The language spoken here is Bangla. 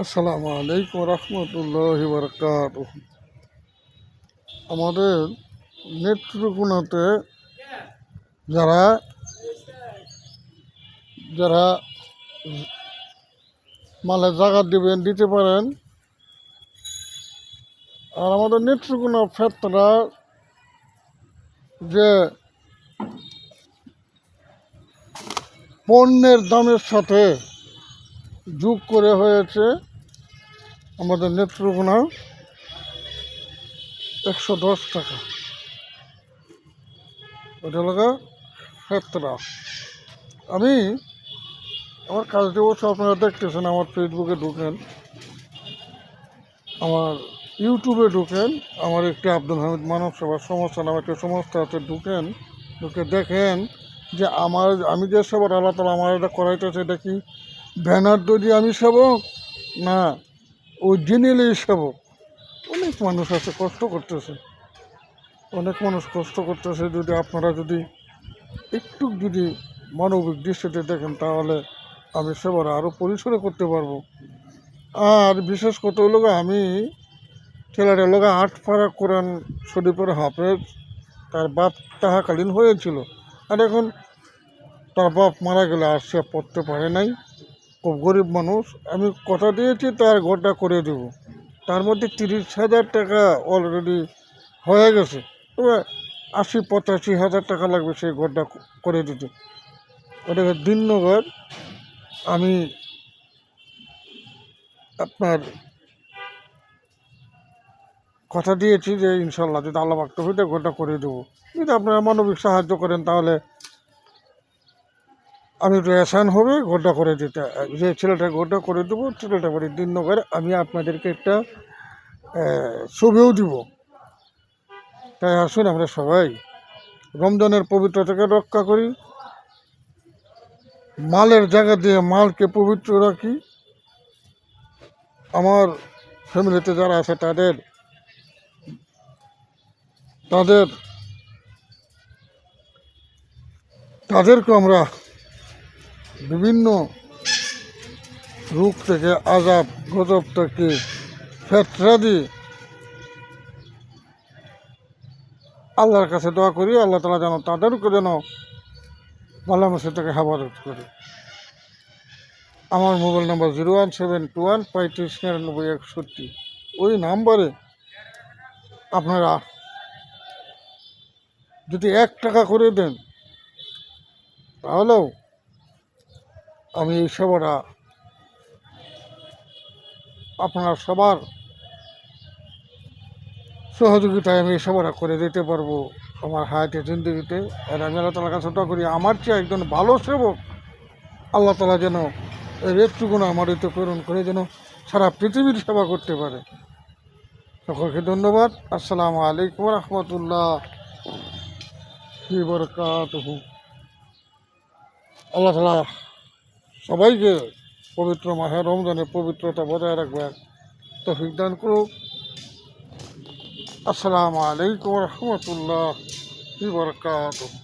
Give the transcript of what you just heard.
আসসালামু আলাইকুম রহমতুল্লাহি বারাকাতুহ। আমাদের নেত্রকোনাতে যারা যারা মালে জায়গা দিতে পারেন, আর আমাদের নেত্রকোনা ফেতরা যে পণ্যের দামের সাথে যোগ করে হয়েছে আমাদের নেত্রকোনা 110 টাকা। ওটা হলো ফেতরা। আমি আমার কাজ অবশ্য আপনারা দেখতেছেন, আমার ফেসবুকে ঢুকেন, আমার ইউটিউবে ঢুকেন, আমার একটি আব্দুল হামিদ মানব সেবা সংস্থা নামে একটা সংস্থা আছে, ঢুকে দেখেন যে আমি যে সেবার আল্লাহ তালা আমার এটা করাইতেছে, এটা কি ব্যানার তৈরি আমি সেবক না অরিজিনালি সেবক। অনেক মানুষ আছে কষ্ট করতেছে, যদি আপনারা একটু মানবিক দৃষ্টিতে দেখেন, তাহলে আমি সেবার আরও পরিসরে করতে পারবো। আর বিশেষ কথা হলো আমি ছেলেটা লোক 8 পারা কোরআন শরীফের হাফেজ, তার বাপ তাহাকালীন হয়েছিল, আর এখন তার বাপ মারা গেলে আর সে পড়তে পারে নাই, খুব গরিব মানুষ। আমি কথা দিয়েছি তার ঘরটা করে দেব, তার মধ্যে 30,000 টাকা অলরেডি হয়ে গেছে, তবে 80-85,000 টাকা লাগবে সেই ঘরটা করে দিতে। ওটাকে দিননগর আমি আপনার কথা দিয়েছি যে ইনশাল্লাহ যদি আল্লাহ পাক তৌফিক দেয় ঘরটা করে দেবো। যদি আপনারা মানবিক সাহায্য করেন তাহলে আমি একটু আসান হবে ঘরটা করে দিতে, যে ছেলেটা ঘরটা করে দেবো, ছেলেটা বাড়ি দিননগর আমি আপনাদেরকে একটা ছবিও দিব। তাই আসুন আমরা সবাই রমজানের পবিত্রতাকে রক্ষা করি, মালের জায়গা দিয়ে মালকে পবিত্র রাখি। আমার ফ্যামিলিতে যারা আছে তাদেরকে আমরা বিভিন্ন রোগ থেকে, আজাব গজব থেকে, ফেতরা দিয়ে আল্লাহর কাছে দোয়া করি, আল্লাহ তাআলা যেন তাদেরকে ভালো মানুষের থেকে হেফাজত করে। আমার মোবাইল নাম্বার 01721359961। ওই নাম্বারে আপনারা যদি 1 টাকা করে দেন, তাহলেও আমি এই সেবাটা আপনার সবার সহযোগিতায় আমি এই সেবাটা করে দিতে পারবো আমার হায়াতে জিন্দগিতে। আর আমি আল্লাহ তাআলার কাছে দোয়া করি আমার চেয়ে একজন ভালো সেবক আল্লাহ তাআলা যেন এই রেটটুকুনো আমার এতে প্রেরণ করে, যেন সারা পৃথিবীর সেবা করতে পারে। সকলকে ধন্যবাদ। আসসালামু আলাইকুম রহমতুল্লাহি বারাকাতুহু। আল্লাহ তাআলা সবাইকে পবিত্র মাহে রমজানের পবিত্রতা বজায় রাখবেন তৌফিক দান করুক। আসসালামু আলাইকুম রহমতুল্লাহি বারাকাতুহু।